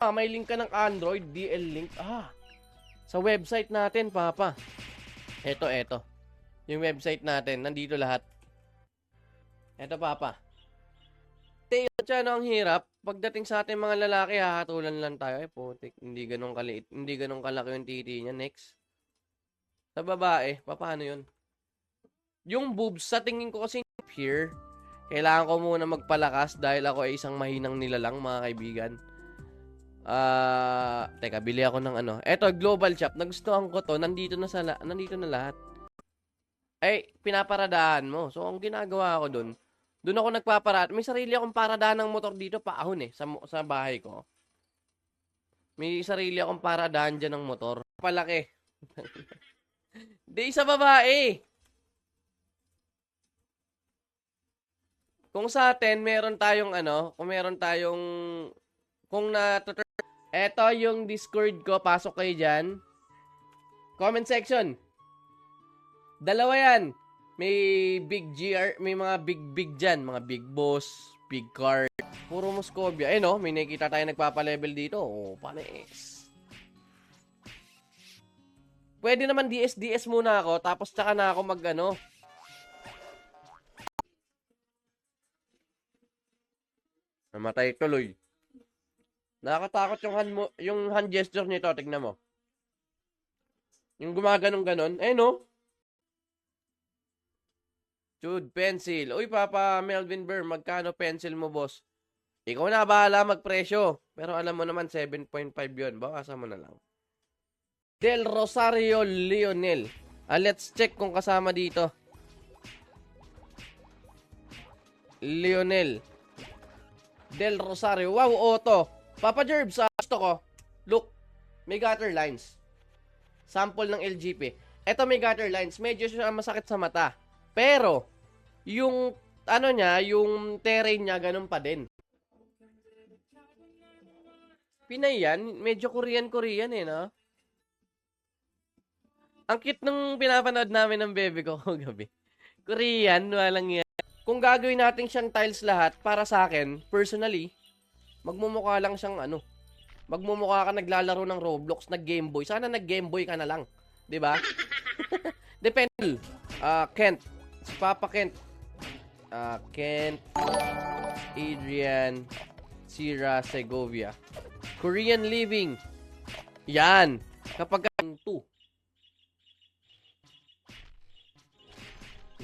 May link ka ng Android, DL link. Sa website natin, Papa. Eto. Yung website natin, nandito lahat. Eto, Papa. Siya, no, ang hirap. Pagdating sa ating mga lalaki, hahatulan lang tayo. Putik, hindi ganun kaliit. Hindi ganun kalaki yung titi niya. Next. Sa babae, paano yun? Yung boobs, sa tingin ko kasi here, kailangan ko muna magpalakas dahil ako ay isang mahinang nilalang, mga kaibigan. Teka, bili ako ng ano. Eto, Global Shop. Nagustuhan ko to. Nandito na lahat. Ay, pinaparadahan mo. So, ang ginagawa ko dun ako nagpaparada. May sarili akong paradahan ng motor dito, paahon sa bahay ko. May sarili akong paradahan dyan ng motor. Palaki. Di sa babae. Kung sa atin, eto yung Discord ko, pasok kayo dyan. Comment section. Dalawa yan. May big GR, may mga big dyan. Mga big boss, big card. Puro Moscovia. No, may nakita tayo nagpapalevel dito. Panis. Pwede naman DS muna ako, tapos tsaka na ako namatay tuloy. Nakakatakot yung hand gesture nito, tignan mo. Yung gumaganong-ganon. No? Dude, pencil. Uy, Papa Melvin Burr, magkano pencil mo, boss? Ikaw na bahala magpresyo. Pero alam mo naman, 7.5 yun. Bawasan mo na lang. Del Rosario Lionel. Let's check kung kasama dito. Lionel. Del Rosario. Wow, auto. Papa Jerbs, gusto ko. Look, may gutter lines. Sample ng LGP. Ito may gutter lines. Medyo siya masakit sa mata. Pero, yung yung terrain niya, ganun pa din. Pinay yan. Medyo Korean, no? Ang cute nung pinapanood namin ng bebe ko gabi. Korean, walang yan. Kung gagawin natin siyang tiles lahat, para sa akin, personally, magmumukha lang siyang magmumukha ka naglalaro ng Roblox, nag-Game Boy. Sana nag-Game Boy ka na lang. 'Di ba? Depende. Kent. Si Papa Kent. Kent. Adrian. Sierra Segovia. Korean Living. Yan. Kapag 2.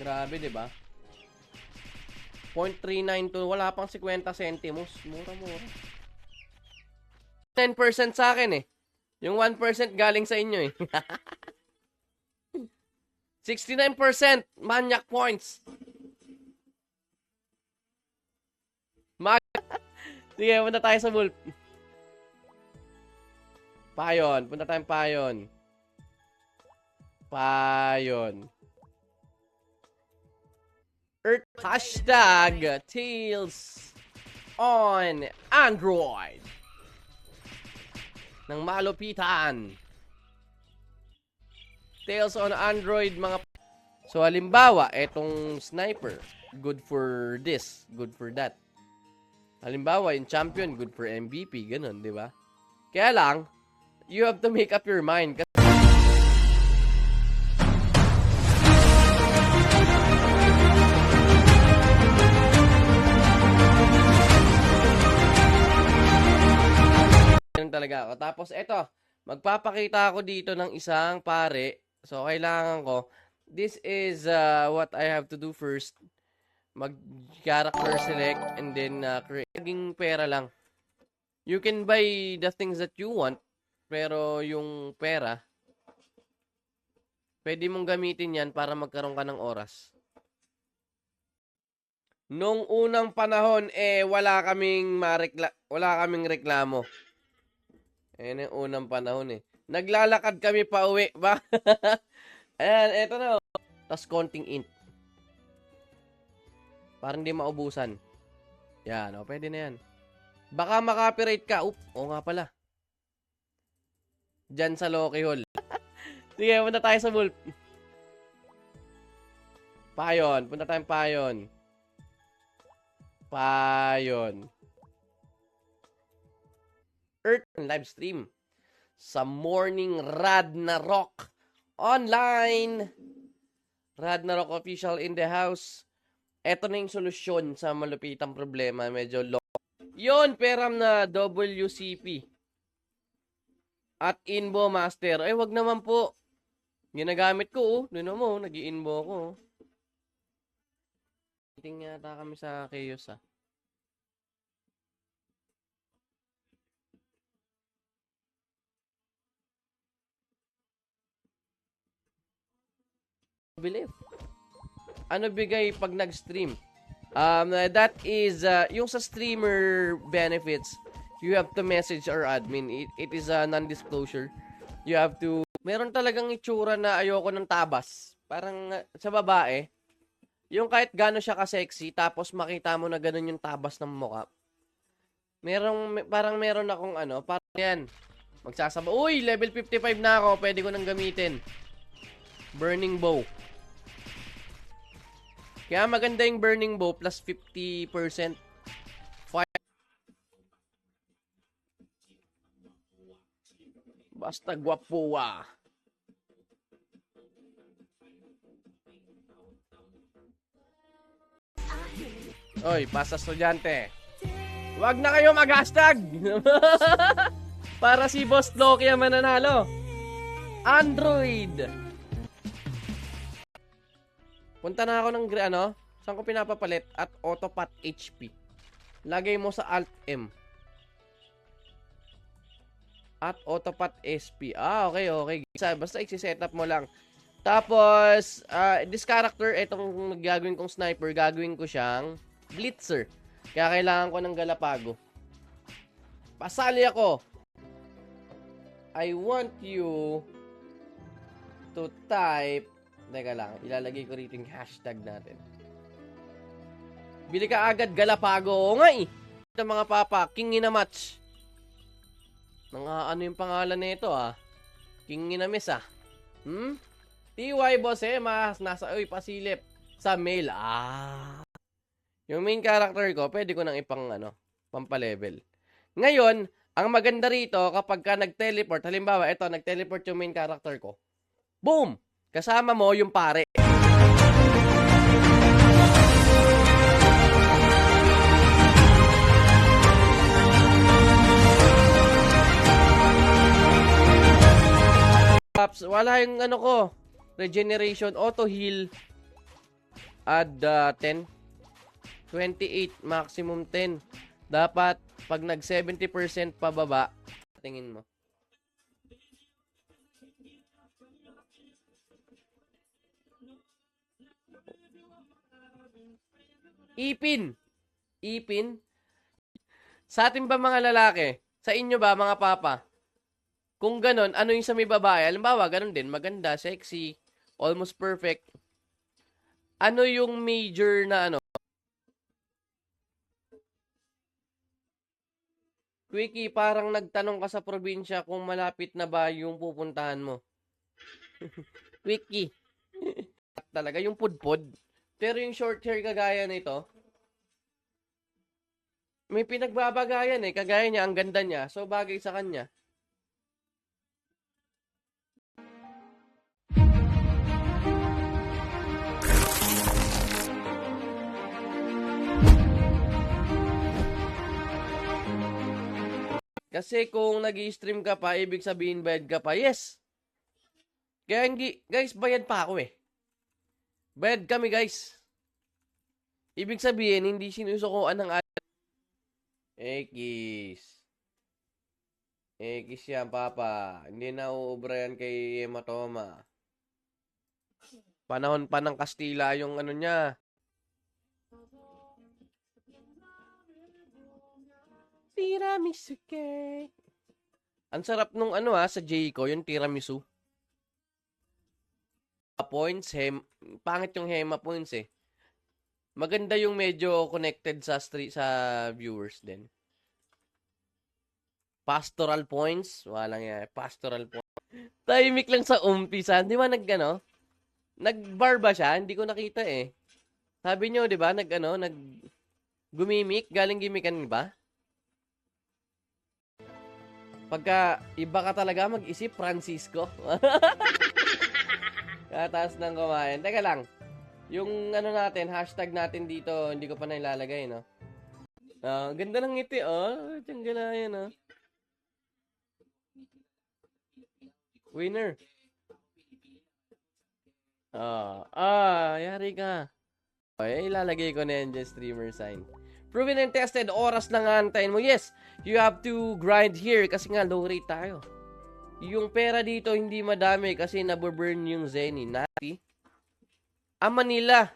Grabe, 'di ba? 0.392, wala pang 50 centimos. Mura-mura. 10% sa akin Yung 1% galing sa inyo 69% Maniac points. Sige, punta tayo sa Wolf. Payon. Punta tayong Payon. Hashtag Tales on Android. Ng malupitan. Tales on Android, mga... So, halimbawa, etong sniper, good for this, good for that. Halimbawa, yung champion, good for MVP, ganun, di ba? Kaya lang, you have to make up your mind. Talaga ako. Tapos eto, magpapakita ako dito ng isang pare. So kailangan ko, this is what I have to do first. Mag-character select and then create. Naging pera lang. You can buy the things that you want, pero yung pera, pwede mong gamitin yan para magkaroon ka ng oras. Nung unang panahon, wala kaming reklamo. Ayan yung unang panahon Naglalakad kami pa uwi ba? Ayan, eto na. Tapos konting int. Para hindi maubusan. Yan, pwede na yan. Baka makopyright ka. Oo nga pala. Diyan sa Loki Hall. Sige, punta tayo sa Wolf. Payon. Punta tayong Payon. Earth live stream sa Morning Ragnarok online. Ragnarok official in the house. Ito na yung solusyon sa malupitang problema. Medyo low. Yun, peram na WCP. At Inbo Master. Ay, wag naman po. Ginagamit ko, oh. Doon mo, nag-i-inbo ko. Meeting yata kami sa Chaos, ah. Believe. Ano bigay pag nag-stream? That is, yung sa streamer benefits, you have to message our admin. It is a non-disclosure. You have to, meron talagang itsura na ayoko ng tabas. Parang sa babae, yung kahit gano'n siya ka-sexy, tapos makita mo na gano'n yung tabas ng mukha. Parang meron akong ano, parang yan. Magsasaba, uy, level 55 na ako, pwede ko nang gamitin. Burning bow. Kaya maganda yung burning bow plus 50% fire. Basta gwapo, ah. Oy, pasa estudyante. Wag na kayo mag-hashtag. Para si Boss Loki ang mananalo. Android. Punta na ako ng ano, saan ko pinapapalit? At Autopat HP. Lagay mo sa Alt-M. At Autopat SP. Ah, okay. Basta i-setup mo lang. Tapos, this character, itong gagawin kong sniper, gagawin ko siyang Blitzer. Kaya kailangan ko ng Galapago. Pasali ako. I want you to type. Teka lang, ilalagay ko rito yung hashtag natin. Bili ka agad Galapago. O nga eh. Ito mga papa, King in a match. Ano yung pangalan nito ah? King in a miss ah. TY Boss mas nasa, pasilip. Sa mail. Yung main character ko, pwede ko nang pampalevel. Ngayon, ang maganda rito, kapag ka nag-teleport, halimbawa, ito, nag-teleport yung main character ko. Boom! Kasama mo yung pare. Wala yung ko. Regeneration, auto heal. Add 10. 28, maximum 10. Dapat, pag nag 70% pababa, tingin mo. Ipin. Sa atin ba mga lalaki? Sa inyo ba mga papa? Kung ganon, ano yung sa may babae? Halimbawa, ganon din. Maganda, sexy, almost perfect. Ano yung major na Quickie, parang nagtanong ka sa probinsya kung malapit na ba yung pupuntahan mo. Quickie. Talaga, yung pudpod. Pero yung short hair kagaya nito, may pinagbabagayan kagaya niya, ang ganda niya. So, bagay sa kanya. Kasi kung nag-i-stream ka pa, ibig sabihin bayad ka pa. Yes! Kaya guys, bayad pa ako Bayad kami guys. Ibig sabihin, hindi sinusukuan ng Ekis yan, papa. Hindi na uubra yan kay Hematoma. Panahon pa ng Kastila yung niya. Tiramisu cake. Ang sarap nung sa Jayco, yung tiramisu. Points, pangit yung Hema points Maganda yung medyo connected sa viewers din. Pastoral points, walang yan. Pastoral points. Tahimik lang sa umpisa. Di ba nag-bar ba siya? Hindi ko nakita Sabi niyo, di ba? Gumimik? Galing gimikan ba? Pagka iba ka talaga mag-isip, Francisco. Kataas ng kumain. Teka lang. Yung ano natin, hashtag natin dito, hindi ko pa na ilalagay, no? Ganda ng ngiti, oh. Tiyangga yan, oh. Winner. Yari ka. Okay, ilalagay ko na yan dyan, streamer sign. Proven and tested, oras lang antayin mo. Yes, you have to grind here kasi nga low rate tayo. Yung pera dito hindi madami kasi naburn yung Zenny. Nati. Manila.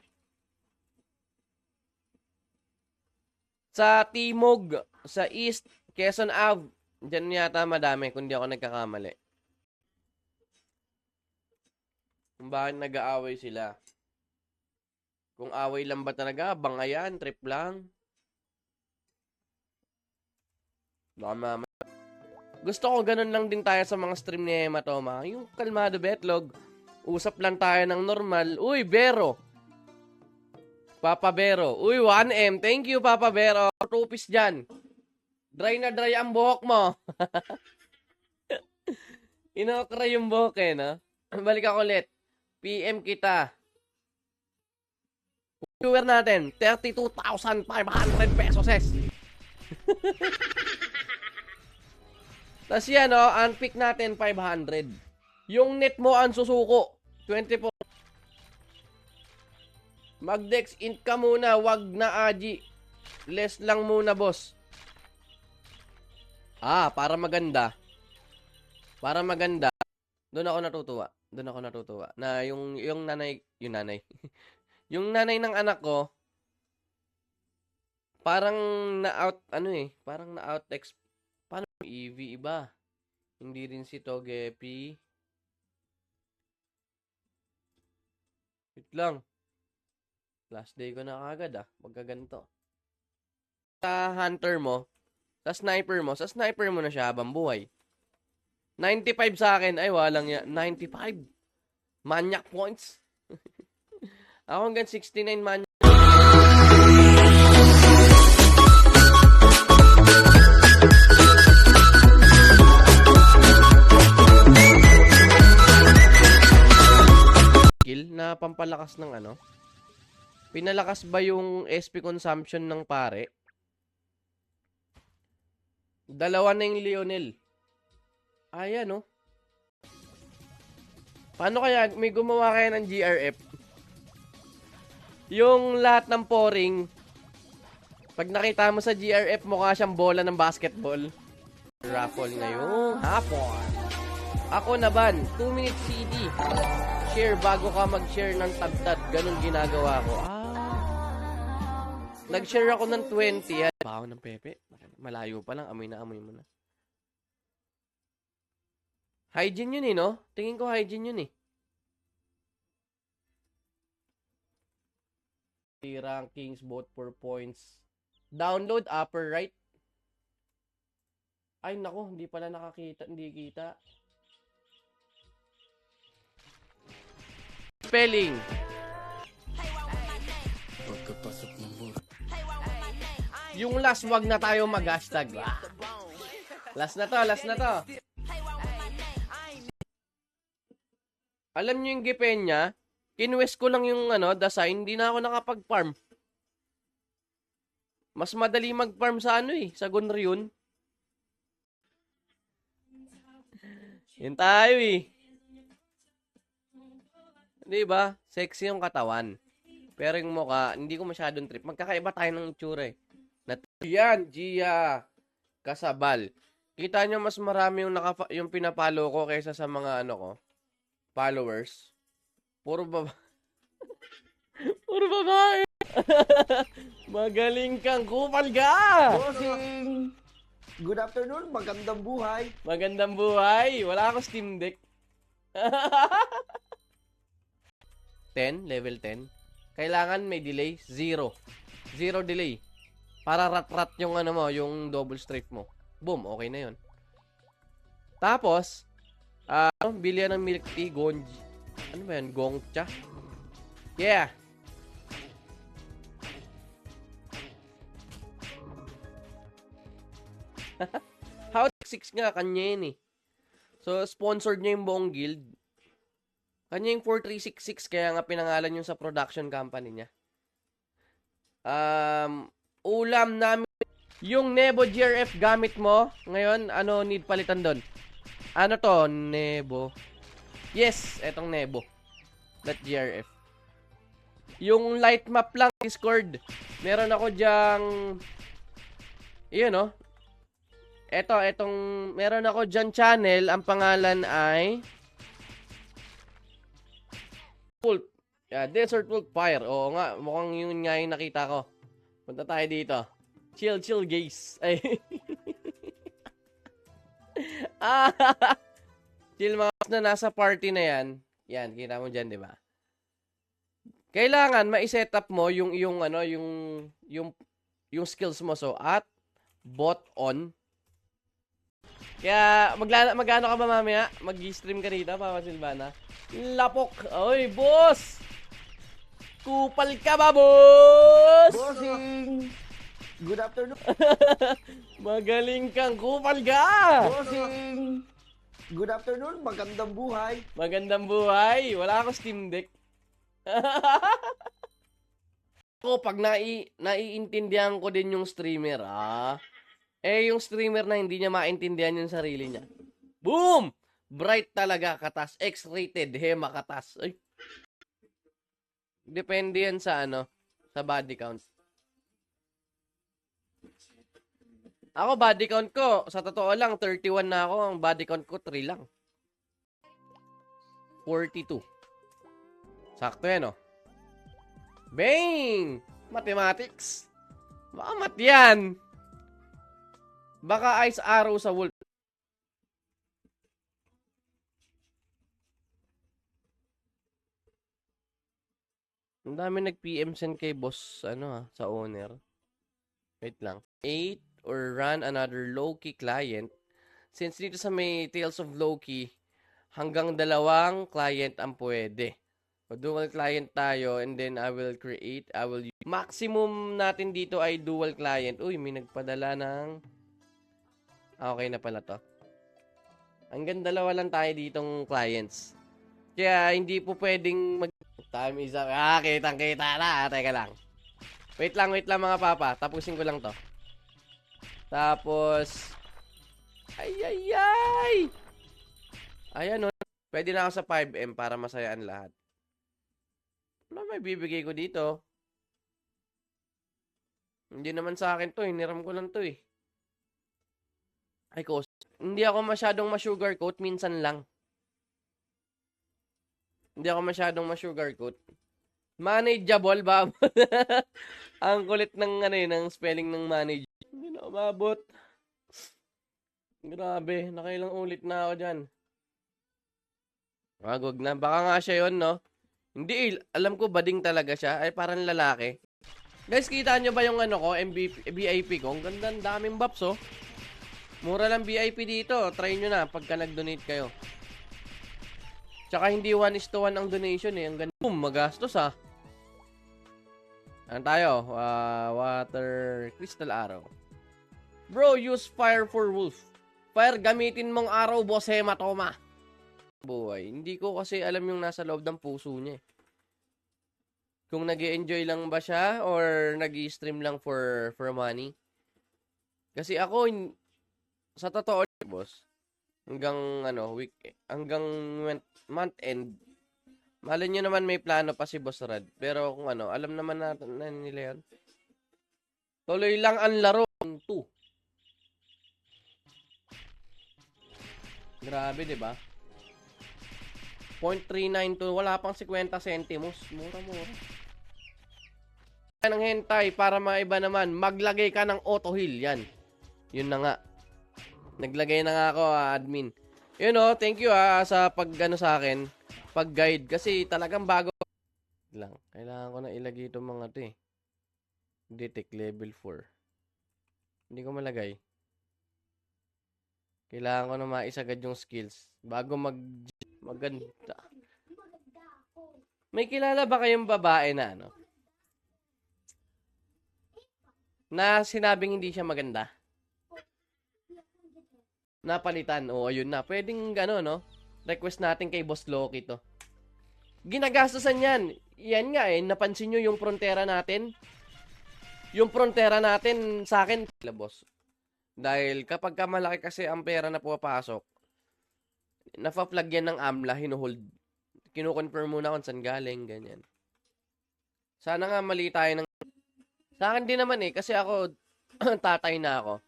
Sa Timog, sa East, Quezon Ave. Diyan yata madami kung di ako nagkakamali. Kung bakit nag-aaway sila. Kung away lang ba talaga, bangayan, trip lang. Baka mama. Gusto ko ganun lang din tayo sa mga stream ni Hematoma. Yung kalmado betlog. Usap lang tayo ng normal. Uy, Bero. Papa Bero. Uy, 1M. Thank you, Papa Bero. Tupis dyan. Dry na dry ang buhok mo. Inokra yung buhok eh, no? Balik ako ulit. PM kita. Viewer natin, 32,500 pesos es. Tapos yan, oh, unpick natin 500. Yung net mo ang susuko, 24. Magdex int ka muna, wag na aji. Less lang muna, boss. Para maganda. Para maganda. Doon ako natutuwa. Na yung nanay, yung nanay ng anak ko, parang parang na-out paano EV iba? Hindi rin si Togepi. Wait lang. Last day ko na kagad magkaganto. Sa hunter mo, sa sniper mo na siya habang buhay. 95 sa akin, ay walang yan. 95. Maniac points. Ako hanggang 69 maniac. Skill na pampalakas ng ano? Pinalakas ba yung SP consumption ng pare? Dalawa na yung Lionel. Ayan, no? Paano kaya may gumawa kaya ng GRF? Yung lahat ng pouring, pag nakita mo sa GRF, mukha siyang bola ng basketball. Raffle ngayong hapon. Ako naman, 2 minutes CD. Share bago ka mag-share ng tabtad. Ganun ginagawa ko. Nag-share ako ng 20. Baho ng pepe. Malayo pa lang. Amoy na amoy mo na. Hygiene yun no? Tingin ko hygiene yun Rankings, both for points. Download, upper right. Ay, nako. Hindi pala nakakita. Hindi kita. Spelling. Yung last, wag na tayo mag-hashtag. Last na to. Alam nyo yung gipen niya, kinwest ko lang yung design, hindi na ako nakapag-farm. Mas madali mag-farm sa sa Gunryun. Yun tayo Diba? Sexy yung katawan. Pero yung mukha, hindi ko masyadong trip. Magkakaiba tayo ng itsura Yan, Gia Kasabal. Kita nyo mas marami yung pinapalo ko kaysa sa mga followers. Puro babae. Magaling kang kupal ka! Bossing! Good afternoon, magandang buhay. Magandang buhay. Wala akong Steam Deck. 10, level 10. Kailangan may delay, 0. 0 delay. Para rat-rat yung yung double strike mo. Boom, okay na 'yon. Tapos, bilihan ng milk tea, gonji. Ano ba yan? Gongcha? Yeah. How to 4366 nga, kanya yun eh. So, sponsored niya yung buong guild. Kanya yung 4366, kaya nga pinangalan yung sa production company niya. Ulam namin. Yung Nebo GRF gamit mo, ngayon, ano need palitan doon? Ano to? Nebo. Yes, etong Nebo. .grf. Yung light map lang, Discord. Meron ako dyang, yun no? Meron ako dyan channel, ang pangalan ay Wolf. Yeah, Desert Wolf Fire. Oo nga, mukhang yun nga yung nakita ko. Punta tayo dito. Chill, guys. Ay. Chill mga na nasa party na yan. Yan, kita mo dyan, di ba? Kailangan ma-set up mo yung skills mo. So, at bot on. Kaya, magano ka ba mamaya? Mag-stream ka dito, Papa Silvana? Lapok. Oy, boss! Kupal ka ba, boss? Bossing! Good afternoon. Magaling kang kupal ka! Bossing! Good afternoon. Magandang buhay. Magandang buhay. Wala akong Steam Deck. Ako, pag naiintindihan ko din yung streamer, yung streamer na hindi niya maintindihan yung sarili niya. Boom! Bright talaga, katas. X-rated, hema, katas. Ay. Depende yan sa sa body count. Ako, body count ko, sa totoo lang, 31 na ako. Ang body count ko, 3 lang. 42. Sakto yan, oh. Bang! Mathematics. Baka mat yan. Baka ice arrow sa wolf. Ang dami nag-PM send kay boss, sa owner. Wait lang. 8 or run another Loki client. Since dito sa may Tales of Loki, hanggang 2 client ang pwede. O dual client tayo and then I will maximum natin dito ay dual client. Uy, may nagpadala ng okay na pala to. Hanggang 2 lang tayo ditong clients. Kaya hindi po pwedeng time is up. Kitang-kita na. Teka lang. Wait lang mga papa. Tapusin ko lang to. Tapos ay. Ayan o. Pwede na ako sa 5M para masayaan lahat. Ano may bibigay ko dito? Hindi naman sa akin to. Hiniram ko lang to eh. Ay, hindi ako masyadong ma-sugarcoat. Minsan lang. Hindi ako masyadong ma-sugarcoat. Manageable ba? Ang kulit ng ng spelling ng manage. Hindi na umabot. Grabe, nakailang ulit na ako diyan. Wag na. Baka nga siya 'yon, no? Hindi, alam ko bading talaga siya. Ay, parang lalaki. Guys, kita nyo ba yung ko, VIP ko? Ang ganda, daming buffs, oh. Mura lang VIP dito. Try nyo na pagka nag-donate kayo. Tsaka hindi 1:1 ang donation eh. Ang ganda. Boom, magastos Ano tayo? Water, crystal arrow. Bro, use fire for wolf. Fire, gamitin mong araw, boss hematoma. Buhay. Hindi ko kasi alam yung nasa loob ng puso niya eh. Kung nag-enjoy lang ba siya or nag-stream lang for money. Kasi ako, sa totoo, boss, hanggang hanggang month end, malay nyo naman may plano pa si Boss Rad. Pero kung alam naman natin na nila yan. Tuloy lang ang laro. 2. Grabe, di ba? 0.392, wala pang 50 centimos. Mura-mura. Ng hentai para maiba naman, maglagay ka ng auto heal. Yan. Yun na nga. Naglagay na nga ako, admin. Thank you sa sa akin. Pag-guide. Kasi talagang bago lang. Kailangan ko na ilagay itong mga to eh. Detect level 4. Hindi ko malagay. Kailangan ko na maisagad yung skills. Bago maganda. May kilala ba kayong babae na na sinabing hindi siya maganda? Napalitan. Oo, yun na. Pwedeng gano'n, no? Request natin kay Boss Loki to. Ginagastasan yan. Yan nga eh. Napansin nyo yung frontera natin? Yung frontera natin sa akin, boss. Dahil kapag ka malaki kasi ang pera na pumapasok, nafa-flag yan ng AMLA, hinuhold. Kino-confirm muna kung saan galing, ganyan. Sana nga mali tayo ng... Sa akin din naman eh, kasi ako, tatay na ako.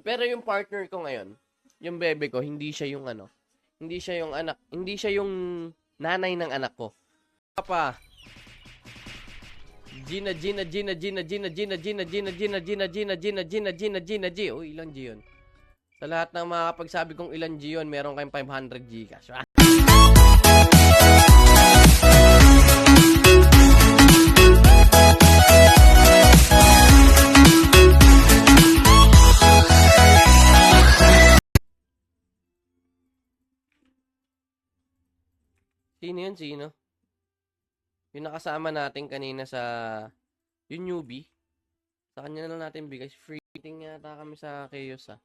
Pero yung partner ko ngayon, yung bebe ko, hindi siya yung ano, hindi siya yung anak, hindi siya yung nanay ng anak ko. Papa, Gina. Oh, ilang G yun? Sa lahat ng mga kapagsabi kong ilang G yun, meron kayong 500 Gcash. Sino yun? Sino? Yung nakasama natin kanina sa yung newbie. Sa kanya na lang natin bigay. Free meeting yata kami sa Chaos ah.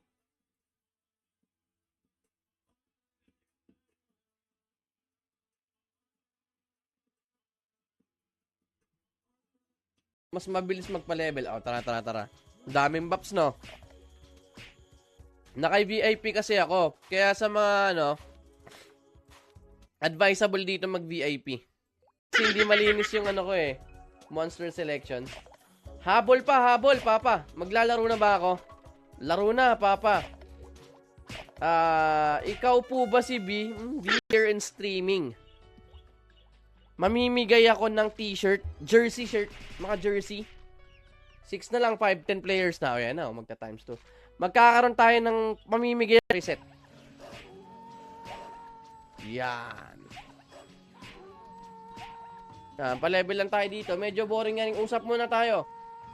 Mas mabilis magpa-level. Oh, tara. Daming buffs, no? Naka-VIP kasi ako. Kaya sa mga, ano, advisable dito mag-VIP. Kasi hindi malinis yung ano ko eh. Monster selection. Habol, papa. Maglalaro na ba ako? Laro na, papa. Ikaw po ba si B? Here in streaming. Mamimigay ako ng t-shirt, jersey shirt, mga jersey. 6 na lang, 5, 10 players na. O yan na, magta times 2. Magkakaroon tayo ng mamimigay reset. Yan. Pa-level lang tayo dito. Medyo boring yan. Usap muna tayo.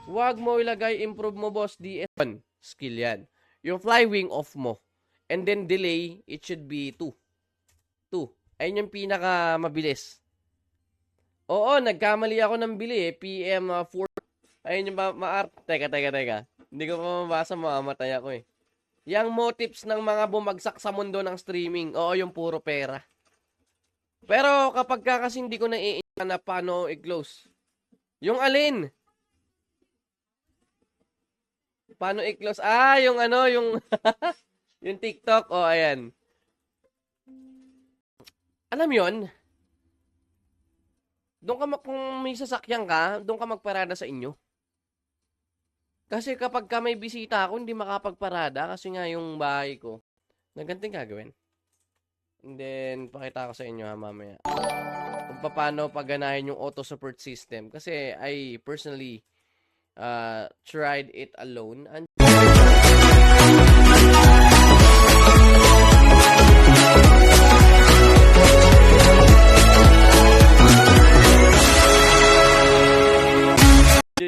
Huwag mo ilagay, improve mo, boss. DS1. Skill yan. Yung flywing off mo. And then delay, it should be 2. 2. Ayun yung pinaka mabilis. Oo, nagkamali ako ng bili eh. PM 4. Ayun yung ma-art. Teka. Hindi ko pa mabasa, mamamatay ako eh. Yang motives ng mga bumagsak sa mundo ng streaming. Oo, yung puro pera. Pero kapag kasi hindi ko na paano i-close. Yung alin? Paano i-close? Yung ano, yung yung TikTok. Oh, ayan. Alam yon. Doon ka kung may sasakyan ka, doon ka magparada sa inyo. Kasi kapag ka may bisita ako, hindi makapagparada kasi nga yung bahay ko. Naganting gagawin. And then, pakita ko sa inyo ha, mamaya. Kung paano pagganahin yung auto support system. Kasi I personally tried it alone. And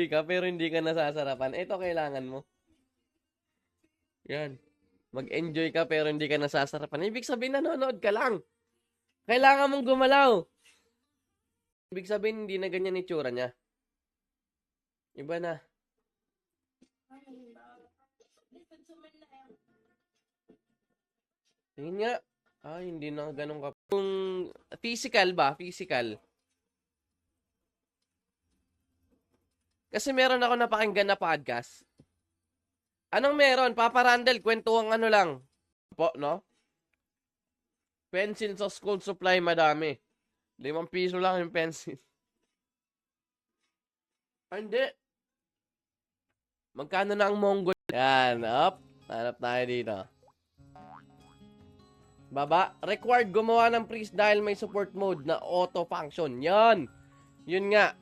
ka, pero hindi ka nasasarapan. Ito kailangan mo. Yan. Mag-enjoy ka pero hindi ka nasasarapan. Ibig sabihin, nanonood ka lang. Kailangan mong gumalaw. Ibig sabihin, hindi na ganyan itsura niya. Iba na. Tingin nga. Hindi na ganun ka. Kung physical ba? Physical. Kasi meron ako napakinggan na podcast. Anong meron? Papa Randall, kwentuang ano lang. Po, no? Pencil sa school supply, madami. 5 piso lang yung pencil. Hindi. Magkano na ang Mongol? Yan, up. Hanap tayo dito. Baba. Required gumawa ng priest dahil may support mode na auto function. Yan. Yun nga.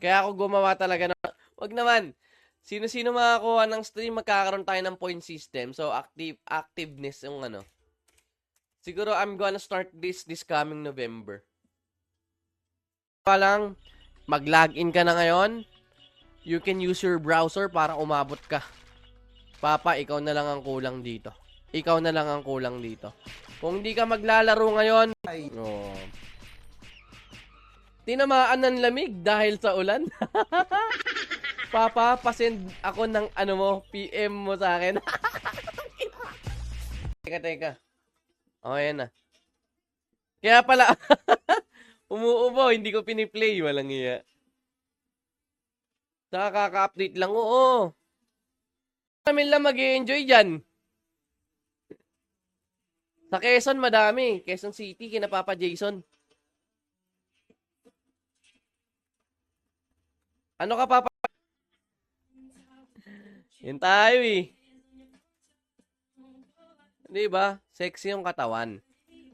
Kaya ako gumawa talaga na. Wag naman. Sino-sino makakuha ng stream, magkakaroon tayo ng point system. So, activeness yung ano. Siguro, I'm gonna start this coming November. Lang, mag-login ka na ngayon. You can use your browser para umabot ka. Papa, ikaw na lang ang kulang dito. Kung hindi ka maglalaro ngayon, tinamaan ng lamig dahil sa ulan. Papa, pasend ako ng ano mo, PM mo sa akin. Teka. O, ayan na. Kaya pala, umuubo, hindi ko piniplay. Walang iya. Kaka-update lang, oo. Kami lang mag-i-enjoy dyan. Sa Quezon, madami. Quezon City, kina Papa Jason. Ano ka, Papa? Yan tayo eh. Di ba? Sexy yung katawan.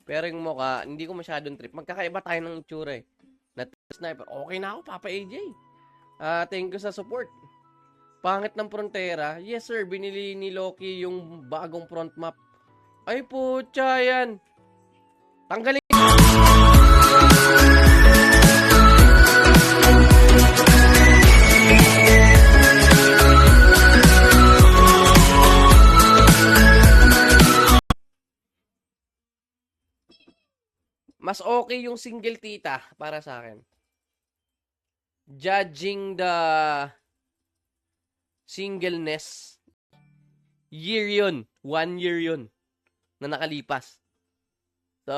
Pero yung mukha, hindi ko masyadong trip. Magkakaiba tayo ng itsura eh. Na sniper. Okay na ako, Papa AJ. Thank you sa support. Pangit ng Frontera. Yes sir, binili ni Loki yung bagong front map. Ay putya yan. Tanggalin. Mas okay yung single tita para sa akin. Judging the singleness, year yun. 1 year yun na nakalipas. So,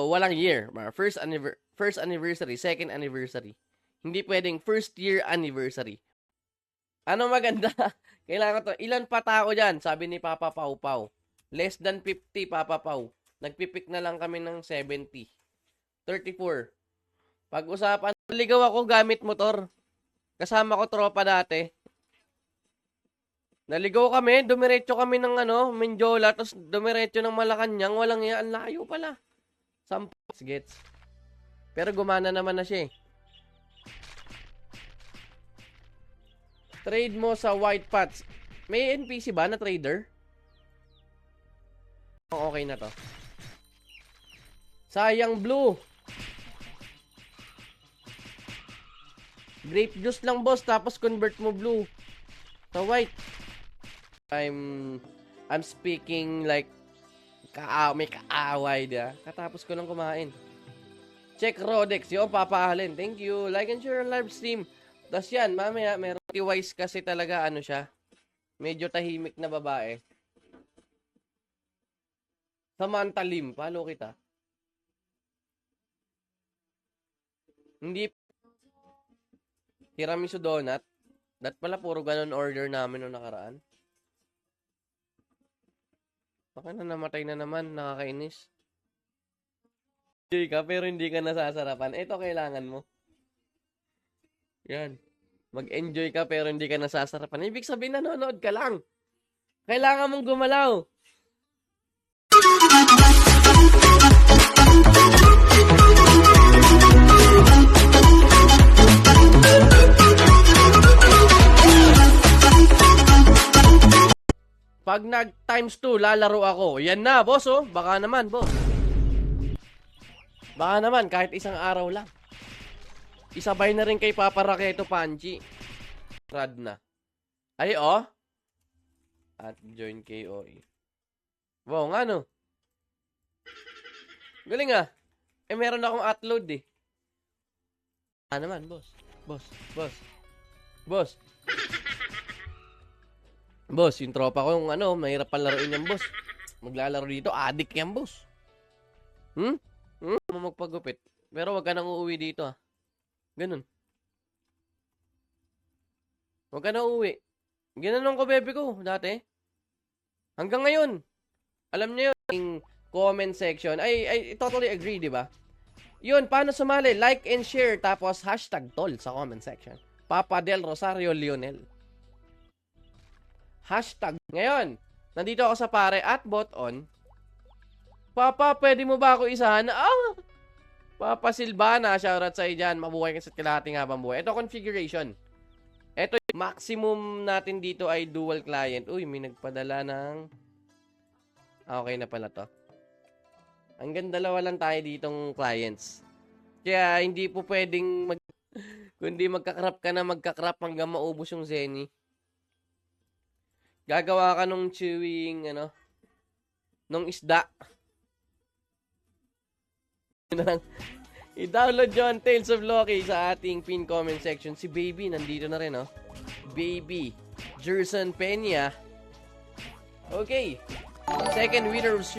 walang year. First anniversary, second anniversary. Hindi pwedeng first year anniversary. Ano maganda? Kailangan to. Ilan pa tao dyan? Sabi ni Papa Pau Pau. Less than 50, Papa Pau. Nagpipik na lang kami ng 70. 34. Pag-usapan, ligaw ako gamit motor. Kasama ko tropa dati. Naligaw kami, dumiretso kami ng Mindiola, tapos dumiretso ng Malacanang, walang iya, ang layo pala. Sampas gets. Pero gumana naman na siya eh. Trade mo sa white pots. May NPC ba na trader? Okay na to. Sayang blue. Grape juice lang boss, tapos convert mo blue sa white. I'm speaking like may kaaway dia. Katapos ko lang kumain. Check Rodex. Yung papahalin. Thank you. Like and share ang live stream. Tapos yan, mamaya, meron T-wise kasi talaga siya. Medyo tahimik na babae. Samantha Lim. Follow kita. Hindi. Tiramisu donut. Dat pala puro ganun order namin noong nakaraan. Baka na namatay na naman, nakakainis. Enjoy ka pero hindi ka nasasarapan. Ito kailangan mo. Yan. Mag-enjoy ka pero hindi ka nasasarapan. Ibig sabihin nanonood ka lang. Kailangan mong gumalaw. Pag nag times 2, lalaro ako. Yan na, boss, oh. Baka naman, boss. Baka naman, kahit isang araw lang. Isabay na rin kay Papa Raketo Panchi. Rad na. Ay, oh. At join KOE. Wow, nga, no? Galing, ah. Eh, meron akong upload, eh. Naman, boss. Boss. Boss, yung tropa ko yung mahirap palaruin yan, boss. Maglalaro dito, addict yan, boss. Mo magpagupit. Pero wag ka nang uuwi dito, ah. Ganun. Wag ka nang uuwi. Ginanon ko, bebe ko, dati. Hanggang ngayon. Alam niyo yung comment section. I totally agree, di ba? Yun, paano sumali? Like and share, tapos #tol sa comment section. Papa Del Rosario Lionel. Ngayon, nandito ako sa pare at bot on. Papa, pwede mo ba ako isahan? Papa Silvana, shoutout sa iyo dyan. Mabuhay ka sa kalahating habang buhay. Ito configuration. Ito yung maximum natin dito ay dual client. Uy, may nagpadala ng... okay na pala to. Hanggang dalawa lang tayo ditong clients. Kaya hindi po pwedeng kundi magkakrap ka na magkakrap hanggang maubos yung Zenny. Gagawa ka nung chewing, nung isda. I-download yun, Tales of Loki sa ating pin comment section. Si Baby, nandito na rin, Baby. Jerson Peña. Okay. Second winner of